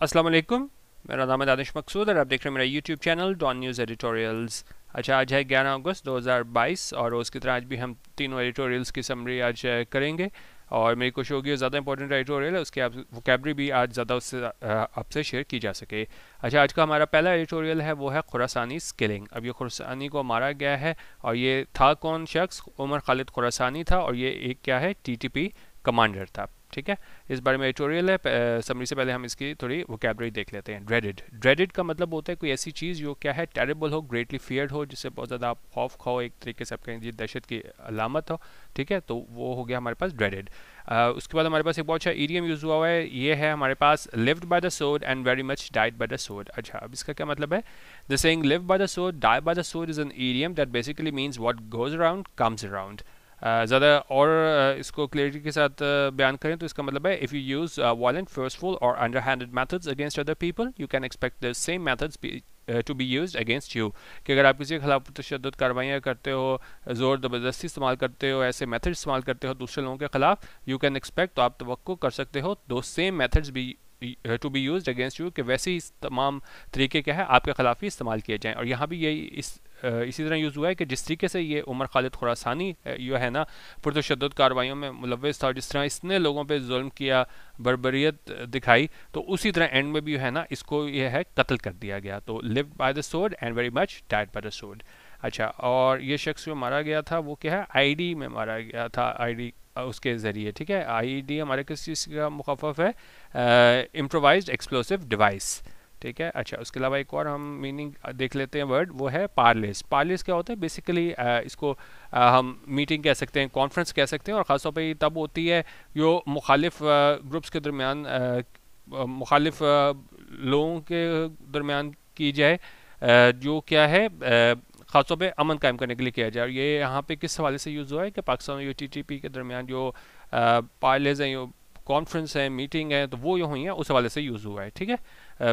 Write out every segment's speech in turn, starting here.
अस्सलाम वालेकुम। मेरा नाम है दानिश मकसूद और आप देख रहे हैं मेरा YouTube channel Dawn news editorials. अच्छा, आज है 11 अगस्त 2022 और रोज़ की तरह आज भी हम तीनों एडिटोरियल्स की समरी आज करेंगे। और मेरी कोशिश होगी ज़्यादा इंपॉर्टेंट एडिटोरियल है उसके आप वोकेबलरी भी आज ज़्यादा उससे आपसे शेयर की जा सके। अच्छा, आज का हमारा पहला एडिटोरियल है वो है खुरासानी स्किलिंग। अब ये खुरासानी को मारा गया है और ये था कौन शख्स? उमर खालिद खुरासानी था और ये एक क्या है, टीटीपी कमांडर था। ठीक है, इस बारे में एडिटोरियल है। समरी से पहले हम इसकी थोड़ी वोकेबलरी देख लेते हैं। ड्रेडेड, ड्रेडेड का मतलब होता है कोई ऐसी चीज़ जो क्या है, टेरेबल हो, ग्रेटली फियर्ड हो, जिससे बहुत ज़्यादा आप खौफ खाओ, एक तरीके से आप कहेंगे दहशत की अलामत हो। ठीक है, तो वो हो गया हमारे पास ड्रेडेड। उसके बाद हमारे पास एक बहुत अच्छा ईडियम यूज़ हुआ है, ये है हमारे पास lived by the sword and very much died by the sword. अच्छा, अब इसका क्या मतलब है? The saying live by the sword, die by the sword is an idiom that basically means what goes around comes around. ज़्यादा और इसको clarity के साथ बयान करें तो इसका मतलब है if you use violent, forceful और underhanded methods against other people you can expect the same methods to be used against you. कि अगर आप किसी के खिलाफ तशद्दुद कार्रवाइयाँ करते हो, ज़ोर ज़बरदस्ती इस्तेमाल करते हो, ऐसे मेथड इस्तेमाल करते हो दूसरे लोगों के खिलाफ, यू कैन एक्सपेक्ट, तो आप तवक्को कर सकते हो दो सेम मेथड्स भी to be use against you, कि वैसे ही तमाम तरीके क्या है आपके खिलाफ ही इस्तेमाल किए जाएँ। और यहाँ भी यही इसी तरह यूज़ हुआ है कि जिस तरीके से ये उमर खालिद खुरासानी जो है ना पुरतशद्दुद कार्रवाइयों में मुलव्वस था, जिस तरह इसने लोगों पे जुल्म किया, बर्बरियत दिखाई, तो उसी तरह एंड में भी है ना इसको ये है कत्ल कर दिया गया। तो live by the sword and very much died by the sword. अच्छा, और ये शख्स जो मारा गया था वो क्या है, आईडी में मारा गया था, आईडी उसके ज़रिए। ठीक है, आईडी हमारे किस चीज़ का मुखफ़फ़ है? Improvised explosive device. ठीक है, अच्छा, उसके अलावा एक और हम मीनिंग देख लेते हैं वर्ड, वो है पार्लेस। पार्लेस क्या होता है? बेसिकली इसको हम मीटिंग कह सकते हैं, कॉन्फ्रेंस कह सकते हैं, और ख़ासतौर पर तब होती है जो मुखालिफ ग्रुप्स के दरमियान, मुखालिफ लोगों के दरमियान की जाए, जो क्या है ख़ासतौर पे अमन कायम करने के लिए किया जाए। और ये यहाँ पे किस हवाले से यूज़ हुआ है कि पाकिस्तान और टीटीपी के दरमियान जो पार्लेज हैं, कॉन्फ्रेंस है, मीटिंग है, तो वो जो हुई है उस हवाले से यूज़ हुआ है। ठीक है,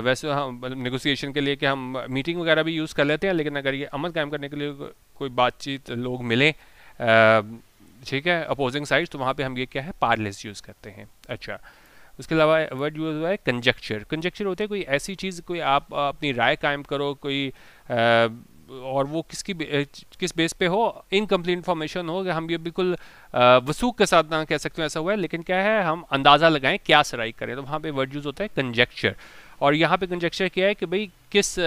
वैसे हम नेगोशिएशन के लिए कि हम मीटिंग वगैरह भी यूज़ कर लेते हैं, लेकिन अगर ये अमन कायम करने के लिए कोई बातचीत लोग मिलें, ठीक है, अपोजिंग साइड्स, तो वहाँ पे हम ये क्या है, पार्लेस यूज़ करते हैं। अच्छा, उसके अलावा वर्ड यूज़ हुआ है कंजक्चर। कंजक्चर होता है कोई ऐसी चीज़, कोई आप अपनी राय कायम करो, कोई और वो किस बेस पे हो, इनकम्प्लीट इन्फॉर्मेशन हो, कि हम ये बिल्कुल वसूख के साथ ना कह सकते हैं ऐसा हुआ है, लेकिन क्या है हम अंदाज़ा लगाएं, क्या सराई करें, तो वहाँ पे वर्ड यूज़ होता है कंजक्चर। और यहाँ पे कंजक्चर क्या है कि भाई किस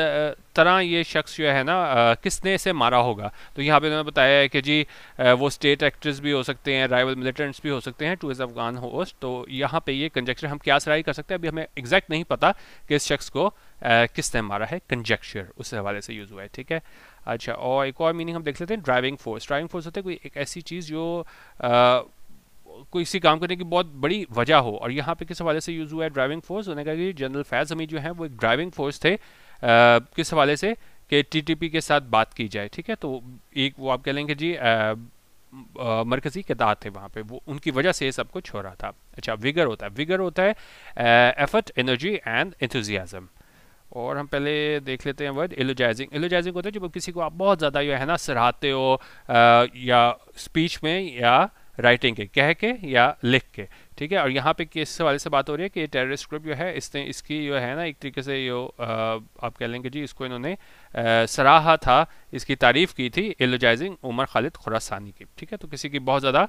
तरह ये शख्स जो है ना किसने इसे मारा होगा। तो यहाँ पे उन्होंने बताया है कि जी वो स्टेट एक्टर्स भी हो सकते हैं, राइवल मिलिटेंट्स भी हो सकते हैं टू इस अफगान होस्ट। तो यहाँ पे ये कंजक्चर हम क्या सराई कर सकते हैं, अभी हमें एग्जैक्ट नहीं पता कि इस शख्स को किसने मारा है, कंजक्चर उस हवाले से यूज़ हुआ है। ठीक है, अच्छा, और एक और मीनिंग हम देख लेते हैं, ड्राइविंग फोर्स। ड्राइविंग फोर्स होता है कोई एक ऐसी चीज़ जो कोई इसी काम करने की बहुत बड़ी वजह हो। और यहाँ पे किस हवाले से यूज़ हुआ है ड्राइविंग फोर्स? उन्होंने कहा कि जनरल फैज़ हमीद जो है वो एक ड्राइविंग फोर्स थे, किस हवाले से कि टीटीपी के साथ बात की जाए। ठीक है, तो एक वो आप कह लेंगे जी मरकज़ी किरदार थे वहाँ पे, वो उनकी वजह से सब कुछ हो रहा था। अच्छा, विगर होता है, विगर होता है एफर्ट, एनर्जी एंड एंथुजियाज्म। और हम पहले देख लेते हैं वर्ड एलोजाइजिंग। एलोजाइजिंग होता है जब किसी को आप बहुत ज़्यादा जो है ना सराहते हो, या स्पीच में या राइटिंग के, कह के या लिख के। ठीक है, और यहाँ पे किस हवाले से बात हो रही है कि टेररिस्ट ग्रुप जो है इसने इसकी जो है ना एक तरीके से जो आप कह लेंगे जी इसको इन्होंने सराहा था, इसकी तारीफ़ की थी, एलोजाइजिंग उमर खालिद खुरासानी की। ठीक है, तो किसी की बहुत ज़्यादा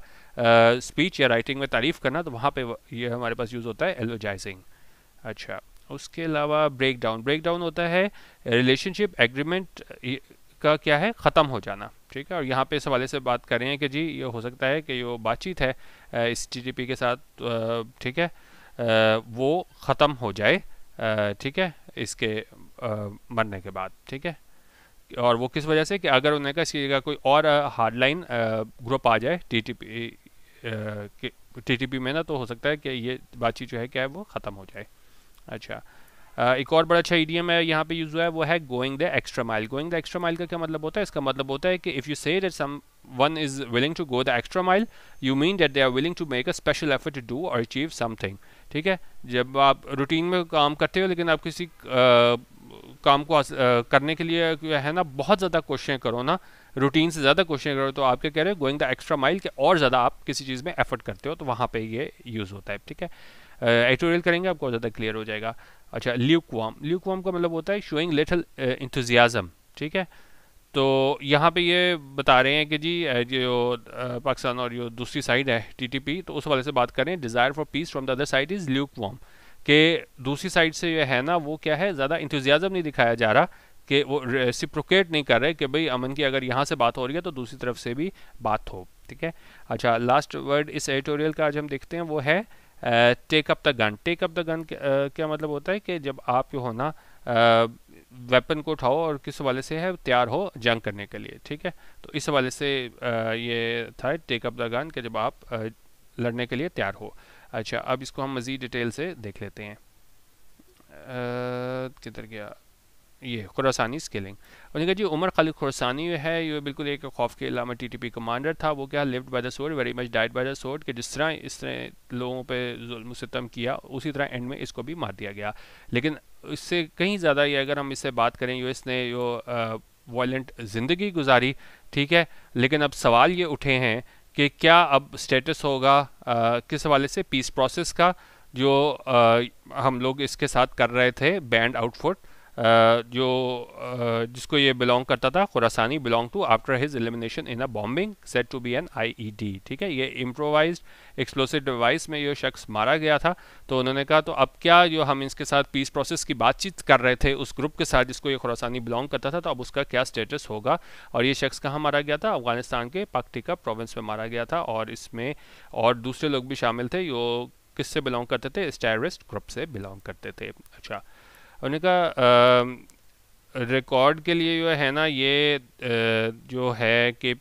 स्पीच या राइटिंग में तारीफ़ करना, तो वहाँ पर ये हमारे पास यूज़ होता है एलोजाइजिंग। अच्छा, उसके अलावा ब्रेक डाउन। ब्रेक डाउन होता है रिलेशनशिप एग्रीमेंट का क्या है, ख़त्म हो जाना। ठीक है, और यहाँ पे इस हवाले से बात कर रहे हैं कि जी ये हो सकता है कि जो बातचीत है इस टीटीपी के साथ, ठीक है, वो ख़त्म हो जाए, ठीक है, इसके मरने के बाद। ठीक है, और वो किस वजह से कि अगर उन्होंने कहा इसकी जगह कोई और हार्डलाइन ग्रुप आ जाए टीटीपी में ना, तो हो सकता है कि ये बातचीत जो है क्या है वो ख़त्म हो जाए। अच्छा, एक और बड़ा अच्छा ईडियम है यहाँ पे यूज़ हुआ है, वो है going the extra mile. Going the extra mile का क्या मतलब होता है? इसका मतलब होता है कि if you say that someone is willing to go the extra mile, you mean that they are willing to make a special effort to do or achieve something. ठीक है, जब आप रूटीन में काम करते हो लेकिन आप किसी काम को करने के लिए है ना बहुत ज़्यादा कोशिशें करो ना, रूटीन से ज़्यादा कोशिशें करो, तो आप क्या कह रहे हो, गोइंग द एक्स्ट्रा माइल, के और ज़्यादा आप किसी चीज़ में एफर्ट करते हो, तो वहाँ पे ये यूज़ होता है। ठीक है, एडिटोरियल करेंगे आपको ज़्यादा क्लियर हो जाएगा। अच्छा, ल्यूकवार्म का मतलब होता है शोइंग लिटिल इंथुजियाज्म, ठीक है। तो यहाँ पे ये बता रहे हैं कि जी जो पाकिस्तान और जो दूसरी साइड है टीटीपी, तो उस वाले से बात करें, desire for piece from the other side is lukewarm, कि दूसरी साइड से जो है ना वो क्या है, ज़्यादा इंथुजियाज्म नहीं दिखाया जा रहा, कि वो रेसिप्रोकेट नहीं कर रहे कि भाई अमन की अगर यहाँ से बात हो रही है तो दूसरी तरफ से भी बात हो, ठीक है। अच्छा, लास्ट वर्ड इस एडिटोरियल का आज हम देखते हैं, वो है take up the gun. Take up the gun क्या मतलब होता है कि जब आप जो हो ना वेपन को उठाओ और किस वाले से है तैयार हो जंग करने के लिए, ठीक है। तो इस वाले से ये था टेक अप द गन, कि जब आप लड़ने के लिए तैयार हो। अच्छा, अब इसको हम मज़ीद डिटेल से देख लेते हैं। किधर गया ये खुरासानी स्किलिंग। उन्होंने कहा जी उमर खालिद खुरासानी जो है ये बिल्कुल एक खौफ के अलावा टीटीपी कमांडर था। वो क्या lived by the sword, very much died by the sword, कि जिस तरह इसने लोगों पे जुल्म सितम किया उसी तरह एंड में इसको भी मार दिया गया। लेकिन इससे कहीं ज़्यादा ये अगर हम इससे बात करें, जो इसने जो वायलेंट ज़िंदगी गुजारी, ठीक है। लेकिन अब सवाल ये उठे हैं कि क्या अब स्टेटस होगा किस हवाले से पीस प्रोसेस का, जो हम लोग इसके साथ कर रहे थे बैंड आउटफुट, जो जिसको ये बिलोंग करता था, Khurasani belong to after his elimination in a bombing said to be an IED, ठीक है। ये इम्प्रोवाइज्ड एक्सप्लोसिव डिवाइस में ये शख्स मारा गया था। तो उन्होंने कहा तो अब क्या जो हम इसके साथ पीस प्रोसेस की बातचीत कर रहे थे उस ग्रुप के साथ जिसको ये खुरासानी बिलोंग करता था, तो अब उसका क्या स्टेटस होगा। और ये शख्स कहाँ मारा गया था, अफगानिस्तान के पक्टिका प्रोविंस में मारा गया था, और इसमें और दूसरे लोग भी शामिल थे जो किससे बिलोंग करते थे, इस टेररिस्ट ग्रुप से बिलोंग करते थे। अच्छा, उनका रिकॉर्ड के लिए जो है ना ये जो है कि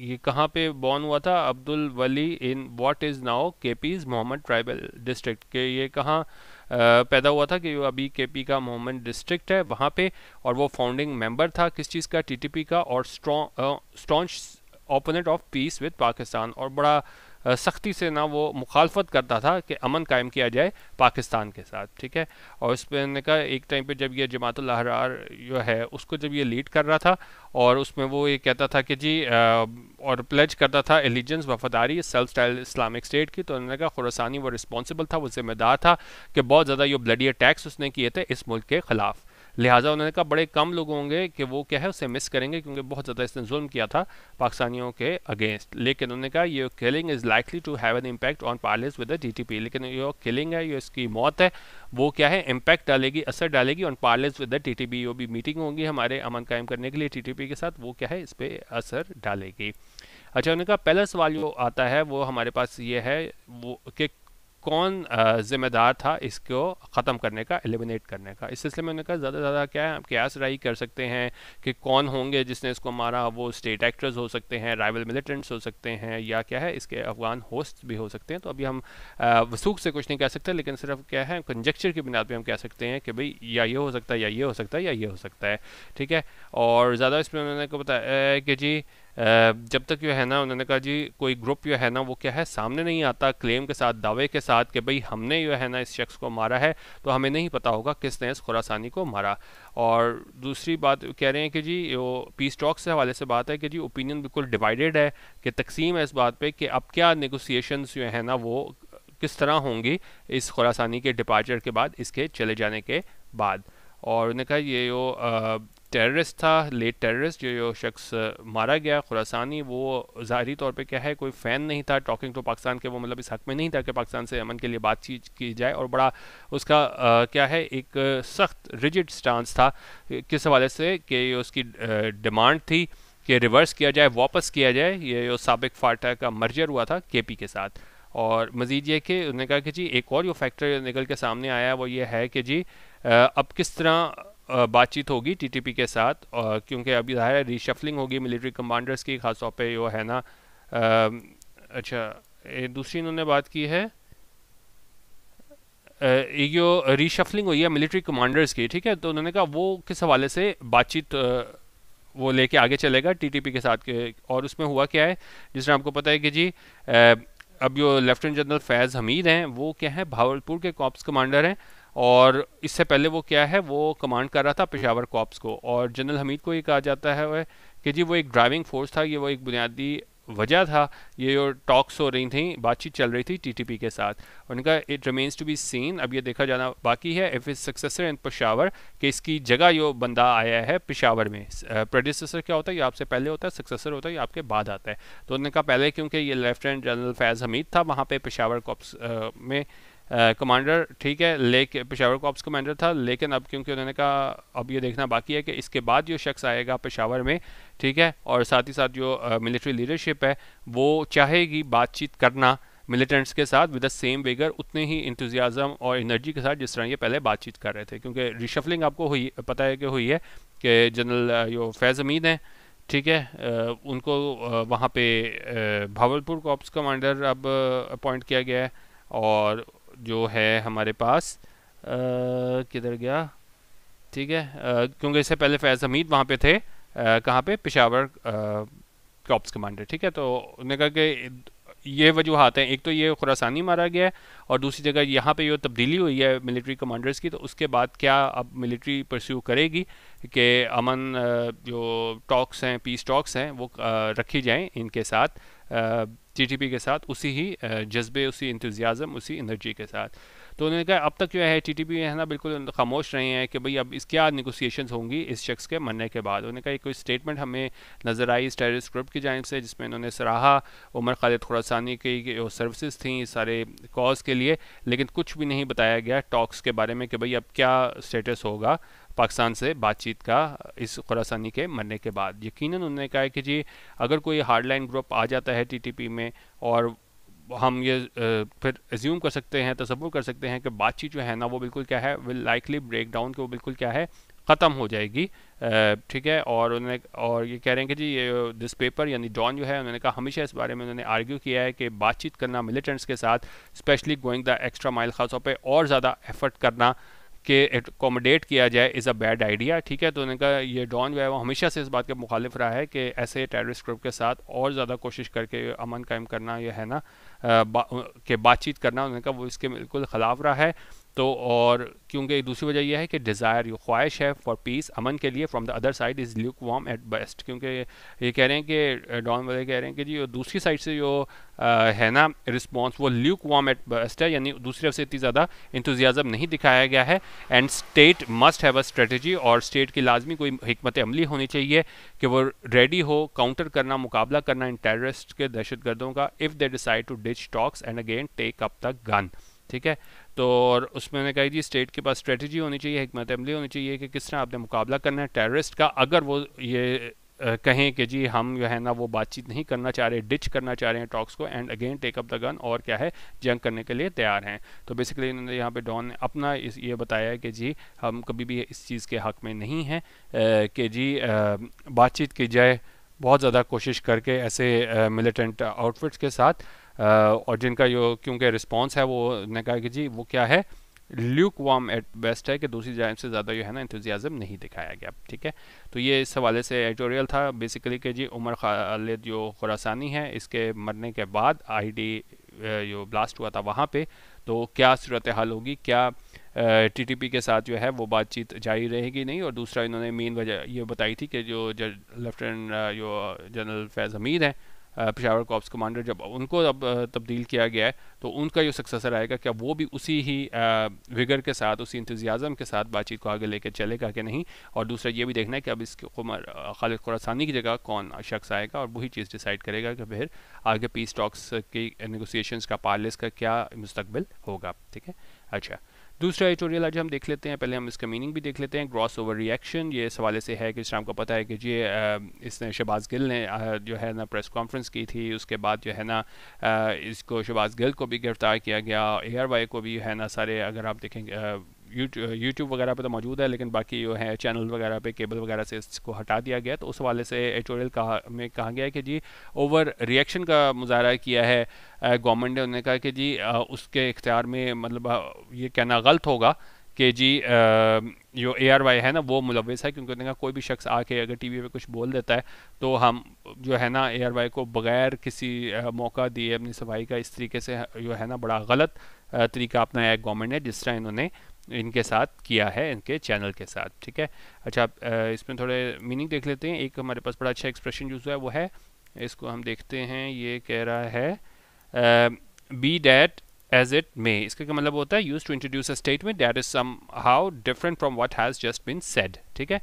ये कहाँ पे बॉर्न हुआ था, Abdul Wali in what is now KP's Mohmand tribal district, के ये कहाँ पैदा हुआ था, कि अभी केपी का मोहम्मद डिस्ट्रिक्ट है वहाँ पे। और वो फाउंडिंग मेंबर था किस चीज़ का, टीटीपी का, और strong opponent of peace with Pakistan, और बड़ा सख्ती से ना वो मुखालफत करता था कि अमन कायम किया जाए पाकिस्तान के साथ, ठीक है। और उस पर ने कहा एक टाइम पे जब ये जमातुल अहरार जो है उसको जब ये लीड कर रहा था, और उसमें वो ये कहता था कि जी और प्लेज करता था एलिजेंस, वफादारी सेल्फ स्टाइल इस्लामिक स्टेट की। तो उन्होंने कहा खुरासानी वो रिस्पॉन्सिबल था, वो जिम्मेदार था कि बहुत ज़्यादा ये ब्लडी अटैक्स उसने किए थे इस मुल्क के ख़िलाफ़। लिहाजा उन्होंने कहा बड़े कम लोग होंगे कि वो क्या है उसे मिस करेंगे, क्योंकि बहुत ज़्यादा इसने जुल्म किया था पाकिस्तानियों के अगेंस्ट। लेकिन उन्होंने कहा ये killing is likely to have an impact on parleys with the TTP, लेकिन ये किलिंग है, ये इसकी मौत है, वो क्या है इम्पैक्ट डालेगी, असर डालेगी on parleys with the TTP. वो भी मीटिंग होगी हमारे अमन कायम करने के लिए टीटीपी के साथ, वो क्या है इस पर असर डालेगी। अच्छा, उन्होंने कहा पहला सवाल जो आता है वो हमारे पास ये है वो कि कौन ज़िम्मेदार था इसको ख़त्म करने का, एलिमिनेट करने का। इस सिलसिले में उन्होंने कहा ज़्यादा से ज़्यादा क्या है आप क्यास राई कर सकते हैं कि कौन होंगे जिसने इसको मारा। वो स्टेट एक्टर्स हो सकते हैं, राइवल मिलिटेंट्स हो सकते हैं, या क्या है इसके अफगान होस्ट भी हो सकते हैं। तो अभी हम वसूख से कुछ नहीं कह सकते, लेकिन सिर्फ क्या है कंजक्चर की बुनियाद पर हम कह सकते हैं कि भाई या ये हो सकता है, या ये हो सकता है, या ये हो सकता है, ठीक है। और ज़्यादा इसमें उन्होंने को बताया कि जी जब तक जो है ना उन्होंने कहा जी कोई ग्रुप जो है ना वो क्या है सामने नहीं आता क्लेम के साथ, दावे के साथ कि भाई हमने जो है ना इस शख्स को मारा है, तो हमें नहीं पता होगा किसने इस खुरासानी को मारा। और दूसरी बात कह रहे हैं कि जी वो पीस टॉक से हवाले से बात है कि जी ओपिनियन बिल्कुल डिवाइडेड है, कि तकसीम है इस बात पे कि अब क्या नेगोशिएशंस जो है ना वो किस तरह होंगी इस खुरासानी के डिपार्चर के बाद, इसके चले जाने के बाद। और उन्होंने कहा ये जो टेररिस्ट था, लेट टेररिस्ट जो शख्स मारा गया खुरासानी, वो ज़ाहिरी तौर पे क्या है कोई फ़ैन नहीं था टॉकिंग टू पाकिस्तान के, वो मतलब इस हक़ में नहीं था कि पाकिस्तान से अमन के लिए बातचीत की जाए, और बड़ा उसका क्या है एक सख्त रिजिड स्टांस था किस हवाले से कि उसकी डिमांड थी कि रिवर्स किया जाए, वापस किया जाए ये जो साबिक फाटा का मर्जर हुआ था केपी के साथ। और मज़ीद ये कि उन्होंने कहा कि जी एक और जो फैक्टर निकल के सामने आया वो ये है कि जी अब किस तरह बातचीत होगी टीटीपी के साथ, क्योंकि अभी ज़ाहिर है रीशफलिंग होगी मिलिट्री कमांडर्स की, ख़ास तौर पे जो है ना अच्छा दूसरी इन्होंने बात की है जो रीशफलिंग हुई है मिलिट्री कमांडर्स की, ठीक है। तो उन्होंने कहा वो किस हवाले से बातचीत वो लेके आगे चलेगा टीटीपी के साथ के। और उसमें हुआ क्या है, जिस तरह आपको पता है कि जी अब जो लेफ्टिनेंट जनरल फैज़ हमीद हैं वो क्या है भावलपुर के कॉप्स कमांडर हैं, और इससे पहले वो क्या है वो कमांड कर रहा था पेशावर कॉप्स को। और जनरल हमीद को ये कहा जाता है वह कि जी वो एक ड्राइविंग फोर्स था, ये वो एक बुनियादी वजह था, ये जो टॉक्स हो रही थी, बातचीत चल रही थी टीटीपी के साथ, उनका it remains to be seen, अब ये देखा जाना बाकी है if his successor in Peshawar, कि इसकी जगह जो बंदा आया है पेशावर में। प्रेडिसेसर क्या होता है, ये आपसे पहले होता है, सक्सेसर होता है ये आपके बाद आता है। तो उन्होंने कहा पहले क्योंकि ये लेफ्टिनेंट जनरल फैज़ हमीद था वहाँ पे पेशावर कॉप्स में कमांडर, ठीक है, लेकिन पेशावर कॉप्स कमांडर था, लेकिन अब क्योंकि उन्होंने कहा अब ये देखना बाकी है कि इसके बाद जो शख्स आएगा पेशावर में, ठीक है, और साथ ही साथ जो मिलिट्री लीडरशिप है वो चाहेगी बातचीत करना मिलिटेंट्स के साथ विद द सेम वेगर, उतने ही इंतजियाज़म और एनर्जी के साथ जिस तरह ये पहले बातचीत कर रहे थे। क्योंकि रिशफलिंग आपको हुई, पता है कि हुई है कि जनरल जो फैज़ हमीद हैं, ठीक है, उनको वहाँ पे भावलपुर कॉप्स कमांडर अब अपॉइंट किया गया है, और जो है हमारे पास किधर गया, ठीक है, क्योंकि इससे पहले फैज़ हमीद वहाँ पे थे, कहाँ पे, पेशावर कॉप्स कमांडर, ठीक है। तो उन्होंने कहा कि ये वजूहत हैं, एक तो ये खुरासानी मारा गया है, और दूसरी जगह यहाँ पे जो तब्दीली हुई है मिलिट्री कमांडर्स की, तो उसके बाद क्या अब मिलिट्री परस्यू करेगी कि अमन जो टॉक्स हैं, पीस टॉक्स हैं, वो रखी जाएं इनके साथ, टीटीपी के साथ, उसी ही जज्बे, उसी इंतजियाज़म, उसी एनर्जी के साथ। तो उन्होंने कहा अब तक जो है टीटीपी है ना बिल्कुल खामोश रहे हैं कि भाई अब इस क्या निगोसिएशंस होंगी इस शख्स के मरने के बाद। उन्होंने कहा कोई स्टेटमेंट हमें नज़र आई इस टेररिस्ट ग्रुप की जानिब से, जिसमें उन्होंने सराहा उमर खालिद खुरासानी की जो सर्विसेज थी सारे कॉज के लिए, लेकिन कुछ भी नहीं बताया गया टॉक्स के बारे में कि भाई अब क्या स्टेटस होगा पाकिस्तान से बातचीत का इस खुरासानी के मरने के बाद। यकीनन उन्होंने कहा कि जी अगर कोई हार्डलाइन ग्रुप आ जाता है टीटीपी में, और हम ये फिर एज्यूम कर सकते हैं, तसव्वुर कर सकते हैं कि बातचीत जो है ना वो बिल्कुल क्या है, विल लाइकली ब्रेक डाउन, कि वो बिल्कुल क्या है, ख़त्म हो जाएगी, ठीक है। और उन्होंने और ये कह रहे हैं कि जी ये दिस पेपर यानी डॉन जो है, उन्होंने कहा हमेशा इस बारे में उन्होंने आर्ग्यू किया है कि बातचीत करना मिलिटेंट्स के साथ, specially going the extra mile, खासतौर पे और ज़्यादा एफर्ट करना कि एकोमोडेट किया जाए इज़ अ बैड आइडिया, ठीक है। तो उन्होंने कहा ये डॉन जो है वो हमेशा से इस बात के मुखालिफ रहा है कि ऐसे टेररिस्ट ग्रुप के साथ और ज़्यादा कोशिश करके अमन कायम करना ये है ना कि बातचीत करना, उन्होंने कहा वो इसके बिल्कुल ख़िलाफ़ रहा है। तो और क्योंकि दूसरी वजह यह है कि डिज़ायर, ये ख्वाहिश है फॉर पीस, अमन के लिए, from the other side is lukewarm at best, क्योंकि ये कह रहे हैं कि डॉन वाले कह रहे हैं कि जी दूसरी साइड से जो है ना रिस्पॉन्स वो ल्यूक वार्म एट बेस्ट है, यानी दूसरी तरफ से इतनी ज़्यादा इंतजियाज़म नहीं दिखाया गया है। And state must have a strategy, और स्टेट की लाजमी कोई हिकमत अमली होनी चाहिए कि वो रेडी हो काउंटर करना, मुकाबला करना इन टेररिस्ट के, दहशत गर्दों का, if they decide to ditch talks and again take up the gun, ठीक है। तो और उसमें उन्होंने कहा जी स्टेट के पास स्ट्रेटजी होनी चाहिए, हिकमत अमली होनी चाहिए कि किस तरह आपने मुकाबला करना है टेररिस्ट का, अगर वो ये कहें कि जी हम जो है ना वो बातचीत नहीं करना चाह रहे, डिच करना चाह रहे हैं टॉक्स को, and again take up the gun, और क्या है, जंग करने के लिए तैयार हैं। तो बेसिकली इन्होंने यहाँ पे डॉन ने अपना ये बताया है कि जी हम कभी भी इस चीज़ के हक़ में नहीं हैं कि जी बातचीत की जाए बहुत ज़्यादा कोशिश करके ऐसे मिलिटेंट आउटफिट्स के साथ, और जिनका जो क्योंकि रिस्पॉन्स है वो ने कहा कि जी वो क्या है, ल्यूक वार्म एट बेस्ट है, कि दूसरी जानिब से ज़्यादा जो है ना इंतजियाज़म नहीं दिखाया गया, ठीक है। तो ये इस हवाले से एडिटोरियल था बेसिकली कि जी उमर खालिद जो खुरासानी है इसके मरने के बाद आईडी जो ब्लास्ट हुआ था वहाँ पे, तो क्या सूरत हाल होगी, क्या टीटीपी के साथ जो है वो बातचीत जारी रहेगी नहीं। और दूसरा इन्होंने मेन वजह ये बताई थी कि जो लेफ्टिनेंट जो जनरल फैज़ हमीद हैं पेशावर कॉप्स कमांडर, जब उनको अब तब्दील किया गया है तो उनका जो सक्सेसर आएगा क्या वो भी उसी ही विगर के साथ, उसी इंतजियाज़म के साथ बातचीत को आगे लेकर चलेगा कि नहीं। और दूसरा ये भी देखना है कि अब इसके उमर खालिद खुरासानी की जगह कौन शख्स आएगा, और वही चीज़ डिसाइड करेगा कि फिर आगे पीस टॉक्स की नेगोशिएशंस का, पार्लेस का क्या मुस्तकबिल होगा, ठीक है। अच्छा, दूसरा एडिटोरियल आज हम देख लेते हैं, पहले हम इसका मीनिंग भी देख लेते हैं। ग्रॉस ओवर रिएक्शन, ये इस हवाले से है कि इस को पता है कि जी इसने शहबाज गिल ने जो है ना प्रेस कॉन्फ्रेंस की थी, उसके बाद जो है ना इसको शहबाज गिल को भी गिरफ्तार किया गया, ARY को भी है ना सारे, अगर आप देखेंगे यूट्यूब वगैरह पे तो मौजूद है, लेकिन बाकी जो है चैनल वगैरह पे, केबल वगैरह से इसको हटा दिया गया। तो उस हवाले से एडिटोरियल में कहा गया है कि जी ओवर रिएक्शन का मुजाहरा किया है गवर्नमेंट ने। उन्होंने कहा कि जी उसके इख्तियार में मतलब ये कहना गलत होगा कि जी जो ARY है ना वो मुलविस है, क्योंकि उन्होंने कहा कोई भी शख्स आके अगर टीवी पे कुछ बोल देता है तो हम जो है ना ARY को बगैर किसी मौका दिए अपनी सफाई का इस तरीके से जो है ना बड़ा गलत तरीका अपनाया गवर्नमेंट ने, जिस तरह इन्होंने इनके साथ किया है, इनके चैनल के साथ, ठीक है। अच्छा, इसमें थोड़े मीनिंग देख लेते हैं। एक हमारे पास बड़ा अच्छा एक्सप्रेशन यूज़ हुआ है वो है इसको हम देखते हैं, ये कह रहा है be that as it may, इसका क्या मतलब होता है, used to introduce a statement that is somehow different from what has just been said. ठीक है,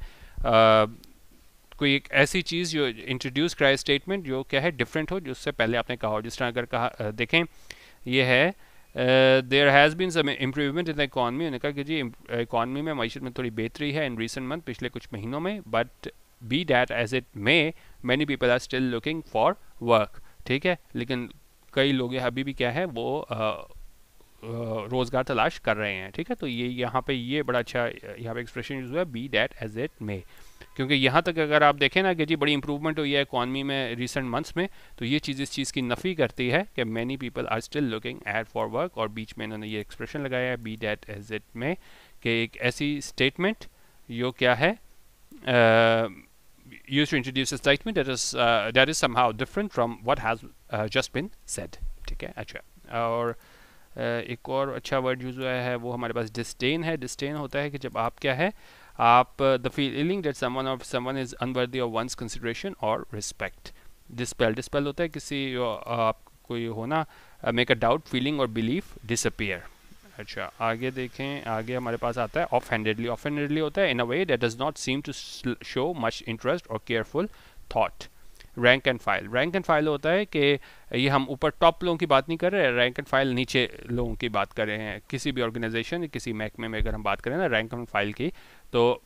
कोई एक ऐसी चीज़ जो इंट्रोड्यूस कराए स्टेटमेंट जो क्या है डिफरेंट हो, जो उससे पहले आपने कहा हो। जिस तरह अगर कहा देखें, ये है there has been some improvement in the economy, उन्होंने कहा कि जी इकॉनमी में मईशत में थोड़ी बेहतरी है इन रीसेंट मंथ, पिछले कुछ महीनों में, but be that as it may many people are still looking for work. ठीक है, लेकिन कई लोग अभी भी क्या है वो रोज़गार तलाश कर रहे हैं। ठीक है, तो ये यहाँ पे ये बड़ा अच्छा यहाँ पे एक्सप्रेशन यूज़ हुआ है, be that as it may, क्योंकि यहाँ तक अगर आप देखें ना कि जी बड़ी इंप्रूवमेंट हुई है इकॉनमी में रिसेंट मंथ्स में, तो ये चीज़ इस चीज़ की नफ़ी करती है कि many people are still looking at for work, और बीच में इन्होंने ये एक्सप्रेशन लगाया है बी डैट एज इट में, कि एक ऐसी स्टेटमेंट जो क्या है used to introduce a statement that is somehow different from what has just been said। ठीक है, अच्छा, और एक और अच्छा वर्ड यूज़ हुआ है वो हमारे पास डिस्डेन है। डिस्डेन होता है कि जब आप क्या है, आप the feeling that someone is unworthy of one's consideration or respect. Dispel होता है किसी आप कोई होना, make a doubt feeling or belief disappear. अच्छा, आगे देखें, आगे हमारे पास आता है ऑफ हैंडेडली। ऑफ हैंडेडली होता है in a way that does not seem to show much interest और careful thought. Rank and file, rank and file होता है कि ये हम ऊपर टॉप लोगों की बात नहीं कर रहे हैं, रैंक एंड फाइल नीचे लोगों की बात कर रहे हैं। किसी भी ऑर्गेनाइजेशन, किसी महकमे में अगर हम बात करें ना रैंक एंड फाइल की, तो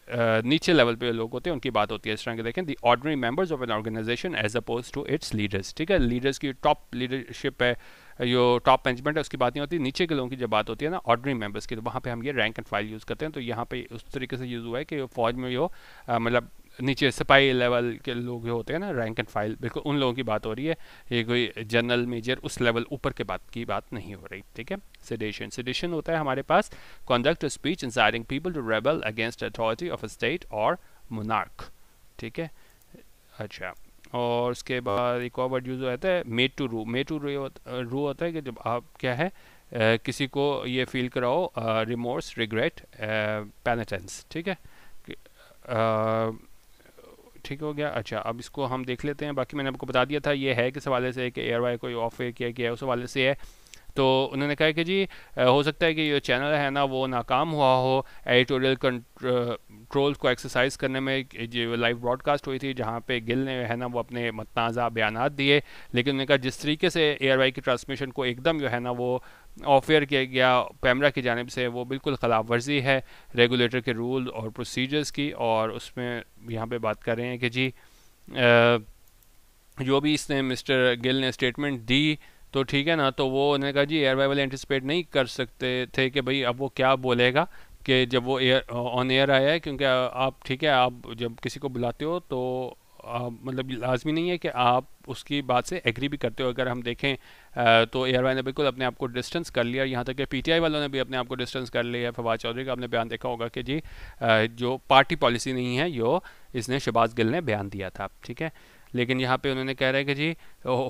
नीचे लेवल पे लोग होते हैं उनकी बात होती है। इस तरह के देखें, the ordinary members of an organization as oppose to its leaders. ठीक है, लीडर्स की टॉप लीडरशिप है, जो टॉप मैनेजमेंट है उसकी बात नहीं होती, नीचे के लोगों की जब बात होती है ना ऑर्डिनरी मेंबर्स की, तो वहाँ पे हम ये रैंक एंड फाइल यूज़ करते हैं। तो यहाँ पे उस तरीके से यूज़ हुआ है कि फौज में जो मतलब नीचे सिपाही लेवल के लोग जो होते हैं ना, रैंक एंड फाइल, बिल्कुल उन लोगों की बात हो रही है, ये कोई जनरल मेजर उस लेवल ऊपर के बात की बात नहीं हो रही। ठीक है, सेडेशन, सेडेशन होता है हमारे पास conduct speech inciting people to rebel against authority of a state और मोनार्क। ठीक है, अच्छा, और उसके बाद एक और वर्ड यूज होता है मेड टू रू। मेड टू रू होता है कि जब आप क्या है किसी को ये फील कराओ रिमोर्स, रिग्रेट, पेनिटेंस। ठीक है, ठीक हो गया। अच्छा, अब इसको हम देख लेते हैं। बाकी मैंने आपको बता दिया था ये है किस हवाले से कि एयर वाई कोई ऑफ एयर किया गया है, उस हवाले से है। तो उन्होंने कहा कि जी हो सकता है कि ये चैनल है ना वो नाकाम हुआ हो एडिटोरियल कंट्रोल को एक्सरसाइज करने में। जो लाइव ब्रॉडकास्ट हुई थी जहाँ पे गिल ने है ना वो अपने मतनाज़ा बयानात दिए, लेकिन उन्होंने कहा जिस तरीके से एयर वाई की ट्रांसमिशन को एकदम जो है ना वो ऑफ एयर किया गया पैमरा की जानिब से, वो बिल्कुल ख़िलाफ़ वर्जी है रेगुलेटर के रूल और प्रोसीजर्स की। और उसमें यहाँ पे बात कर रहे हैं कि जी जो भी इसने मिस्टर गिल ने स्टेटमेंट दी तो ठीक है ना, तो वो उन्होंने कहा जी एयर वाई वाले एंटिसिपेट नहीं कर सकते थे कि भाई अब वो क्या बोलेगा कि जब वो एयर ऑन एयर आया है, क्योंकि आप ठीक है आप जब किसी को बुलाते हो तो मतलब लाजमी नहीं है कि आप उसकी बात से एग्री भी करते हो। अगर हम देखें तो एयर वाई ने बिल्कुल अपने आप को डिस्टेंस कर लिया, यहाँ तक कि पीटीआई वालों ने भी अपने आप को डिस्टेंस कर लिया। फवाद चौधरी का आपने बयान देखा होगा कि जी जो पार्टी पॉलिसी नहीं है जो इसने शहबाज गिल ने बयान दिया था। ठीक है, लेकिन यहाँ पे उन्होंने कह रहे हैं कि जी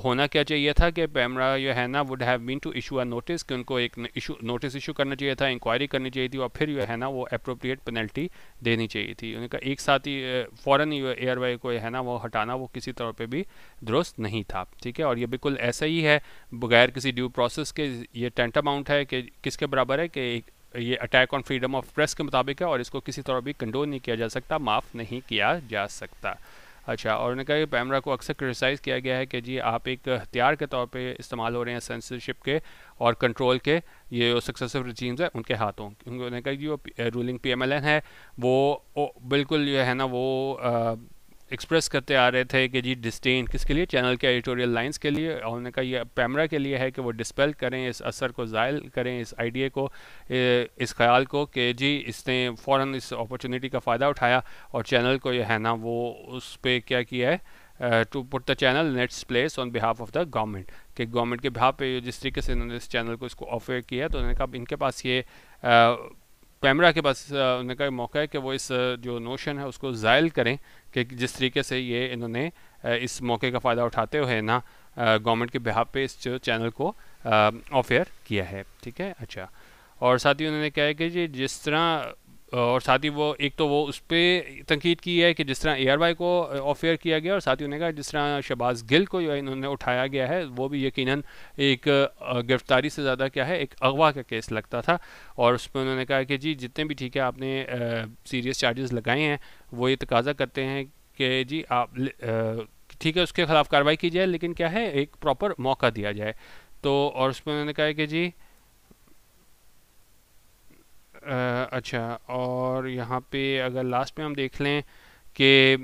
होना क्या चाहिए था कि पैमरा जो है ना would have been to issue a notice, कि उनको एक नोटिस इशू करना चाहिए था, इंक्वायरी करनी चाहिए थी, और फिर जो है ना वो अप्रोप्रिएट पेनल्टी देनी चाहिए थी। उन्होंने कहा एक साथ ही फ़ौरन ही एयर वाई को है ना वो हटाना वो किसी तौर पे भी दुरुस्त नहीं था। ठीक है, और ये बिल्कुल ऐसा ही है बगैर किसी ड्यू प्रोसेस के, ये टेंटामाउंट है कि किसके बराबर है कि ये attack on freedom of press के मुताबिक है, और इसको किसी तरह भी कंडोन नहीं किया जा सकता, माफ़ नहीं किया जा सकता। अच्छा, और उन्होंने कहा कि पैमरा को अक्सर क्रिटिसाइज़ किया गया है कि जी आप एक हथियार के तौर पे इस्तेमाल हो रहे हैं सेंसरशिप के और कंट्रोल के, ये सक्सेसिव रजीम्स है उनके हाथों। उन्होंने कहा कि जो रूलिंग PMLN है वो बिल्कुल जो है ना वो एक्सप्रेस करते आ रहे थे कि जी डिस्टेन किसके लिए, चैनल के एडिटोरियल लाइंस के लिए, और उन्होंने कहा ये पैमरा के लिए है कि वो डिस्पेल करें, इस असर को ज़ायल करें, इस आइडिया को, इस ख्याल को कि जी इसने फ़ौरन इस अपॉर्चुनिटी का फ़ायदा उठाया और चैनल को ये है ना वो उस पर क्या किया है to put the channel in its place on behalf of the government, कि गवर्नमेंट के बिहाफ पे जिस तरीके से इन्होंने इस चैनल को इसको ऑफर किया, तो उन्होंने कहा इनके पास ये पैमरा के पास उन्होंने कहा मौका है कि वो इस जो नोशन है उसको ज़ायल करें कि जिस तरीके से ये इन्होंने इस मौके का फ़ायदा उठाते हुए ना गवर्नमेंट के बिहाफ पे इस चैनल को ऑफ एयर किया है। ठीक है, अच्छा, और साथ ही उन्होंने कहा है कि जी जिस तरह और साथ ही वो एक तो वो उस पर तनकीद की है कि जिस तरह ARY को ऑफ एयर किया गया, और साथ ही उन्होंने कहा जिस तरह शहबाज गिल को जो इन्होंने उठाया गया है वो भी यकीनन एक गिरफ्तारी से ज़्यादा क्या है एक अगवा का केस लगता था। और उसमें उन्होंने कहा कि जी जितने भी ठीक है आपने सीरियस चार्जेस लगाए हैं वो ये तकाजा करते हैं कि जी आप ठीक है उसके खिलाफ कार्रवाई की जाए, लेकिन क्या है एक प्रॉपर मौका दिया जाए। तो और उसमें उन्होंने कहा कि जी अच्छा, और यहाँ पे अगर लास्ट में हम देख लें कि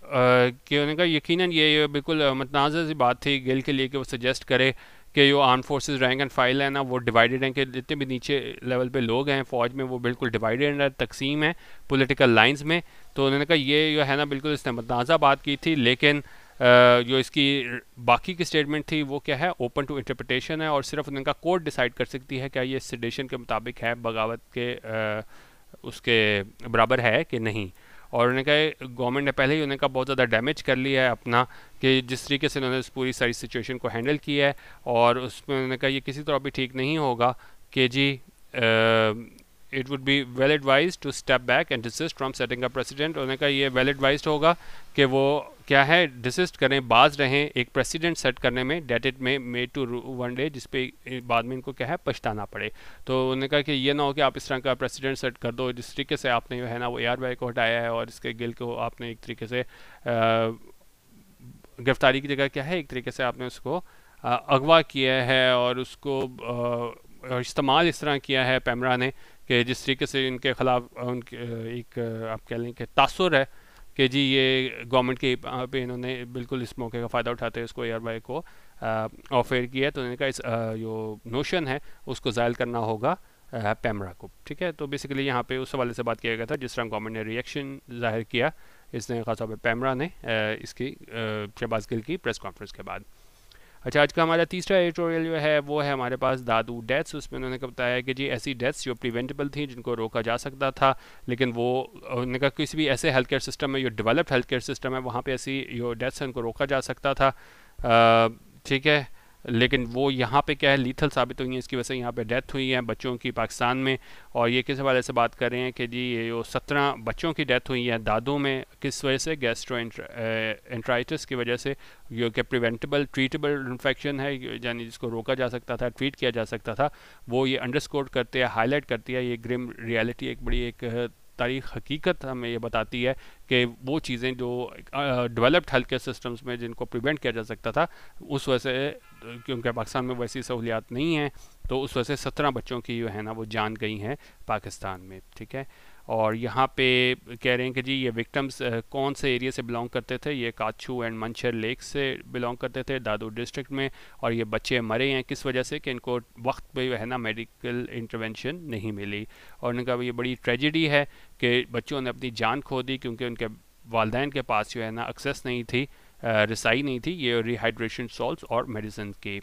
कि उन्होंने कहा यकीनन ये बिल्कुल मतनाज़ सी बात थी गिल के लिए कि वो सजेस्ट करे कि जो arm forces rank and file है ना वो डिवाइडेड हैं, कि जितने भी नीचे लेवल पे लोग हैं फ़ौज में वो बिल्कुल डिवाइडेड है, तकसीम है पॉलिटिकल लाइंस में। तो उन्होंने कहा ये जो है ना बिल्कुल इसने मतनाज़ा बात की थी, लेकिन जो इसकी बाकी की स्टेटमेंट थी वो क्या है ओपन टू इंटरप्रटेशन है, और सिर्फ उनका कोर्ट डिसाइड कर सकती है क्या ये सेडेशन के मुताबिक है, बगावत के उसके बराबर है कि नहीं। और उन्होंने कहा गवर्नमेंट ने पहले ही उन्होंने कहा बहुत ज़्यादा डैमेज कर लिया है अपना, कि जिस तरीके से उन्होंने इस पूरी सारी सिचुएशन को हैंडल किया है, और उसमें उन्होंने कहा ये किसी तरह भी ठीक नहीं होगा कि जी it would be well advise to step back and desist from setting a precedent. उन्होंने कहा ये वेल एडवाइज होगा कि वो क्या है डिसिस्ट करें, बाज रहें एक प्रेसिडेंट सेट करने में डेट इट में मेड टू वन डे, जिसपे बाद में इनको क्या है पछताना पड़े। तो उन्होंने कहा कि ये ना हो कि आप इस तरह का प्रेसिडेंट सेट कर दो जिस तरीके से आपने जो है ना वो ARY को हटाया है, और इसके गिल को आपने एक तरीके से गिरफ्तारी की जगह क्या है एक तरीके से आपने उसको अगवा किया है, और उसको इस्तेमाल इस तरह किया है पैमरा ने कि जिस तरीके से इनके ख़िलाफ़ उनके एक आप कह लें कि तासुर है कि जी ये गवर्नमेंट के पे इन्होंने बिल्कुल इस मौके का फ़ायदा उठाते हुए इसको ARY को ऑफ एयर किया है। तो उन्होंने कहा इस जो नोशन है उसको ज़ायल करना होगा पैमरा को। ठीक है, तो बेसिकली यहाँ पे उस हवाले से बात किया गया था जिस तरह गवर्नमेंट ने रिएक्शन ज़ाहिर किया इसने खासतौर पर पैमरा ने इसकी शहबाज गिल की प्रेस कॉन्फ्रेंस के बाद। अच्छा, आज का हमारा तीसरा एडिटोरियल जो है वो है हमारे पास दादू डेथ्स। उसमें उन्होंने बताया कि जी ऐसी डेथ्स जो प्रिवेंटेबल थी जिनको रोका जा सकता था, लेकिन वो उन्होंने कहा किसी भी ऐसे हेल्थ केयर सिस्टम में जो डेवलप्ड हेल्थ केयर सिस्टम है वहाँ पे ऐसी जो डेथ्स हैं उनको रोका जा सकता था। ठीक है, लेकिन वो यहाँ पे क्या है लीथल साबित हुई है, इसकी वजह से यहाँ पे डेथ हुई है बच्चों की पाकिस्तान में। और ये किस हवाले से बात कर रहे हैं कि जी ये जो 17 बच्चों की डेथ हुई है दादू में, किस वजह से गैस्ट्रो एंट्राइटिस की वजह से, जो कि प्रिवेंटेबल ट्रीटेबल इन्फेक्शन है यानी जिसको रोका जा सकता था ट्रीट किया जा सकता था, वो ये अंडरस्कोर करते हैं हाईलाइट करती है ये ग्रिम रियलिटी, एक बड़ी एक तारीख हकीकत हमें ये बताती है कि वो चीज़ें जो डेवलप्ड हेल्थ केयर सिस्टम्स में जिनको प्रिवेंट किया जा सकता था उस वजह से, क्योंकि पाकिस्तान में वैसी सहूलियात नहीं हैं, तो उस वजह से 17 बच्चों की जो है ना वो जान गई हैं पाकिस्तान में। ठीक है, और यहाँ पे कह रहे हैं कि जी ये विक्टम्स कौन से एरिया से बिलोंग करते थे, ये काचू एंड मंचर लेक से बिलोंग करते थे दादू डिस्ट्रिक्ट में, और ये बच्चे मरे हैं किस वजह से कि इनको वक्त पे है ना मेडिकल इंटरवेंशन नहीं मिली। और उनका ये बड़ी ट्रेजिडी है कि बच्चों ने अपनी जान खो दी क्योंकि उनके वालदैन के पास जो है ना एक्सेस नहीं थी, रसाई नहीं थी ये रिहाइड्रेशन सॉल्ट्स और मेडिसिन की।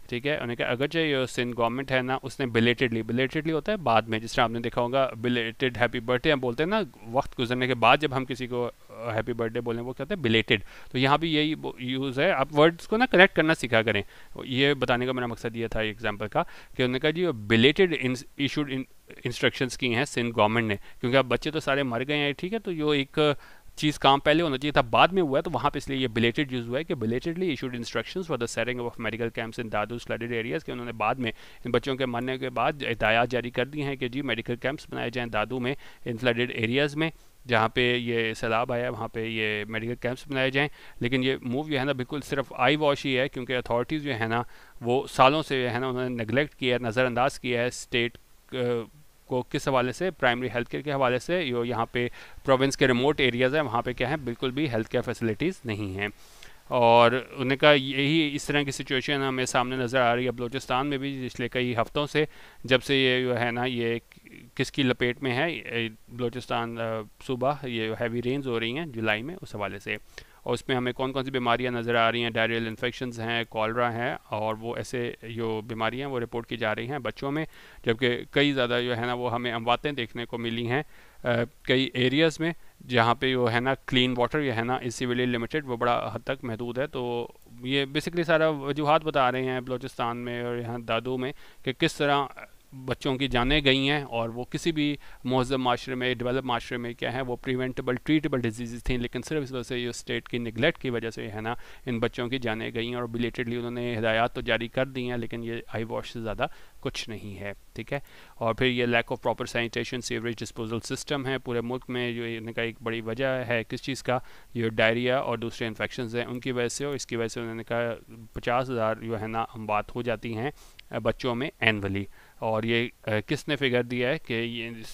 ठीक है, उन्होंने कहा अगर जो ये सिंध गवर्नमेंट है ना उसने बिलेटेडली होता है बाद में, जिस तरह आपने देखा होगा बिलेटेड हैप्पी बर्थडे हम बोलते हैं ना वक्त गुजरने के बाद जब हम किसी को हैप्पी बर्थडे बोलें वो कहते हैं बिलेटेड, तो यहाँ भी यही यूज़ है। आप वर्ड्स को ना कनेक्ट करना सीखा करें, ये बताने का मेरा मकसद ये था एग्जाम्पल का कि उन्होंने कहा जी बिलेटेड इशूड इंस्ट्रक्शंस की हैं सिंध गवर्नमेंट ने, क्योंकि अब बच्चे तो सारे मर गए हैं। ठीक है, तो जो एक चीज़ काम पहले होना चाहिए था बाद में हुआ है, तो वहाँ पे इसलिए ये बिलेटेड यूज़ हुआ है कि belatedly issued instructions for the setting of medical camps in Dadu's flooded areas, कि उन्होंने बाद में इन बच्चों के मरने के बाद हिदायत जारी कर दी हैं कि जी मेडिकल कैंप्स बनाए जाएँ दादू में इन फ्लडेड एरियाज़ में जहाँ पे ये सैलाब आया वहाँ पे ये मेडिकल कैंप्स बनाए जाएँ। लेकिन ये मूव जो है ना बिल्कुल सिर्फ आई वॉश ही है, क्योंकि अथॉरिटीज़ जो है ना वो सालों से जो है ना उन्होंने नेगलेक्ट किया है, नज़रअंदाज किया है स्टेट को किस हवाले से, प्राइमरी हेल्थ केयर के हवाले से। जो यहाँ पे प्रोविंस के रिमोट एरियाज़ हैं वहाँ पे क्या है बिल्कुल भी हेल्थ केयर फैसिलिटीज़ नहीं हैं। और उन्होंने कहा यही इस तरह की सिचुएशन हमें सामने नज़र आ रही है बलूचिस्तान में भी पिछले कई हफ्तों से, जब से ये जो है ना ये किसकी लपेट में है बलूचिस्तान सूबा, ये हैवी रेंज हो रही हैं जुलाई में उस हवाले से। और उसमें हमें कौन कौन सी बीमारियां नज़र आ रही हैं, डायरियल इन्फेक्शंस हैं, कॉलरा हैं, और वो ऐसे जो बीमारियां वो रिपोर्ट की जा रही हैं बच्चों में, जबकि कई ज़्यादा जो है ना वो हमें अमवातें देखने को मिली हैं कई एरियाज़ में जहाँ पे वो है ना क्लीन वाटर जो है ना इज सिविली लिमिटेड, वो बड़ा हद तक महदूद है। तो ये बेसिकली सारा वजूहात बता रहे हैं बलूचिस्तान में और यहाँ दादू में कि किस तरह बच्चों की जानें गई हैं और वो किसी भी महज़ब माशरे में, डेवलप माशरे में क्या है वो प्रिवेंटेबल ट्रीटेबल डिजीज़ थी, लेकिन सिर्फ इस वजह से ये स्टेट की निगलेक्ट की वजह से है ना इन बच्चों की जानें गई हैं और बिलेटेडली उन्होंने हिदायत तो जारी कर दी हैं, लेकिन ये आई वॉश से ज़्यादा कुछ नहीं है, ठीक है। और फिर ये lack of proper sanitation sewerage disposal system है पूरे मुल्क में, जो इनका एक बड़ी वजह है किस चीज़ का, ये डायरिया और दूसरे इन्फेक्शन हैं उनकी वजह से, और इसकी वजह से उन्होंने कहा 50,000 जो है ना बात हो जाती हैं बच्चों में एनवली। और ये किसने फिगर दिया है कि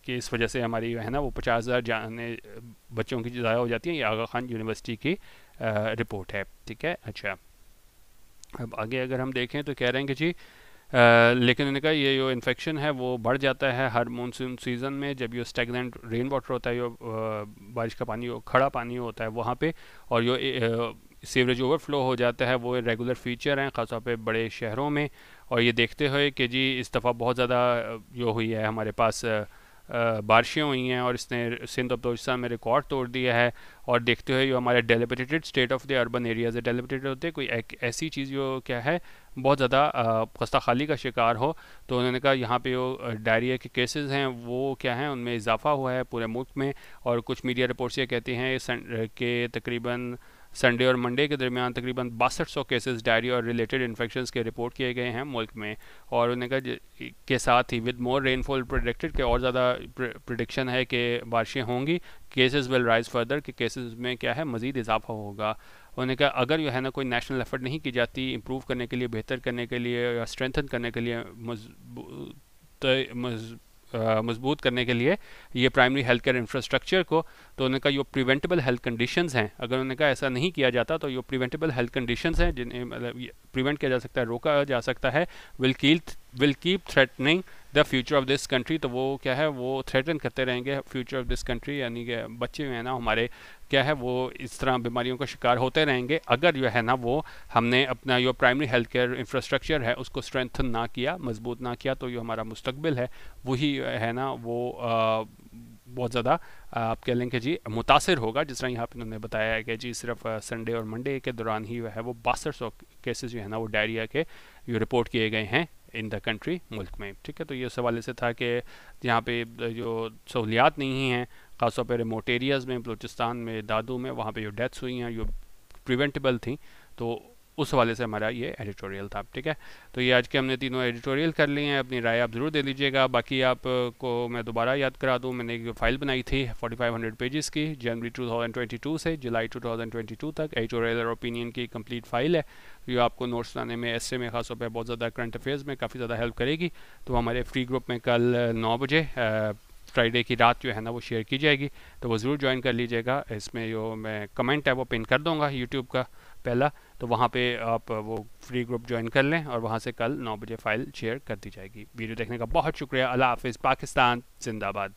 कि इस वजह से हमारी जो है ना वो 50,000 जाने बच्चों की ज़ाया हो जाती हैं, ये आगा खान यूनिवर्सिटी की रिपोर्ट है, ठीक है। अच्छा, अब आगे अगर हम देखें तो कह रहे हैं कि जी लेकिन उन्होंने कहा ये जो इन्फेक्शन है वो बढ़ जाता है हर मानसून सीज़न में, जब ये स्टैगनेंट रेन वाटर होता है, जो बारिश का पानी, खड़ा पानी होता है वहाँ पे, और जो सीवरेज ओवरफ्लो हो जाता है, वो रेगुलर फीचर हैं ख़ासतौर पे बड़े शहरों में। और ये देखते हुए कि जी इस दफ़ा बहुत ज़्यादा जो हुई है हमारे पास बारिशें हुई हैं और इसने सिंध और बलूचिस्तान में रिकॉर्ड तोड़ दिया है। और देखते हुए जो हमारे delimitated state of the urban areas है, डेलिमिटेटेड होते हैं कोई एक ऐसी चीज़ जो क्या है बहुत ज़्यादा खस्ता खाली का शिकार हो, तो उन्होंने कहा यहाँ पे जो डायरिया के केसेस हैं वो क्या हैं उनमें इजाफा हुआ है पूरे मुल्क में। और कुछ मीडिया रिपोर्ट्स ये कहती हैं कि तकरीबन संडे और मंडे के दरमियान तकरीबन 6200 केसेस डायरिया और रिलेटेड इन्फेक्शंस के रिपोर्ट किए गए हैं मुल्क में। और उन्होंने कहा के साथ ही विद मोर रेनफॉल प्रोडिक्टेड के और ज़्यादा प्रिडिक्शन है कि बारिशें होंगी, केसेस विल राइज फर्दर, कि केसेस में क्या है मज़ीद इजाफा होगा। उन्होंने कहा अगर जो है ना कोई नेशनल एफर्ट नहीं की जाती इम्प्रूव करने के लिए, बेहतर करने के लिए या स्ट्रेंथन करने के लिए, मजबूत करने के लिए ये प्राइमरी हेल्थ केयर इंफ्रास्ट्रक्चर को, तो उन्होंने कहा जो प्रिवेंटेबल हेल्थ कंडीशंस हैं, अगर उन्होंने कहा ऐसा नहीं किया जाता तो ये प्रिवेंटेबल हेल्थ कंडीशंस हैं जिन्हें मतलब प्रिवेंट किया जा सकता है, रोका जा सकता है, will keep threatening the future of this country, तो वो क्या है वो थ्रेटन करते रहेंगे फ्यूचर ऑफ दिस कंट्री, यानी कि बच्चे जो है ना हमारे क्या है वो इस तरह बीमारियों का शिकार होते रहेंगे अगर जो है ना वो हमने अपना जो प्राइमरी हेल्थ केयर इंफ्रास्ट्रक्चर है उसको स्ट्रेंथन ना किया, मजबूत ना किया, तो जो हमारा मुस्तकबिल है वही है ना वो बहुत ज़्यादा आप कह लें कि जी मुतासिर होगा। जिस तरह यहाँ पे उन्होंने बताया है कि जी सिर्फ संडे और मंडे के दौरान ही है वो 6200 केसेस जो है ना वो डायरिया के जो रिपोर्ट किए गए हैं इन द कंट्री, मुल्क में, ठीक है। तो ये उस हवाले से था कि यहाँ पे जो सहूलियात नहीं हैं ख़ासतौर पर रिमोट एरियाज़ में, बलूचिस्तान में, दादू में, वहाँ पे जो डेथ्स हुई हैं जो प्रिवेंटेबल थी, तो उस हवाले से हमारा ये एडिटोरियल था, ठीक है। तो ये आज के हमने तीनों एडिटोरियल कर लिए हैं, अपनी राय आप ज़रूर दे लीजिएगा। बाकी आपको मैं दोबारा याद करा दूँ, मैंने एक फ़ाइल बनाई थी 4500 पेजेस की, जनवरी 2022 से जुलाई 2022 तक एडिटोरियल और ओपिनियन की कंप्लीट फ़ाइल है, जो आपको नोट्स बनाने में, ऐसे में ख़ासतौर पर बहुत ज़्यादा करंट अफेयर्स में काफ़ी ज़्यादा हेल्प करेगी। तो हमारे फ्री ग्रुप में कल 9 बजे फ्राइडे की रात जो है ना वो शेयर की जाएगी, तो वो ज़रूर ज्वाइन कर लीजिएगा। इसमें जो मैं कमेंट है वो पिन कर दूँगा यूट्यूब का पहला, तो वहाँ पे आप वो फ्री ग्रुप ज्वाइन कर लें और वहाँ से कल 9 बजे फ़ाइल शेयर कर दी जाएगी। वीडियो देखने का बहुत शुक्रिया। अल्लाह हाफ़िज़। पाकिस्तान जिंदाबाद।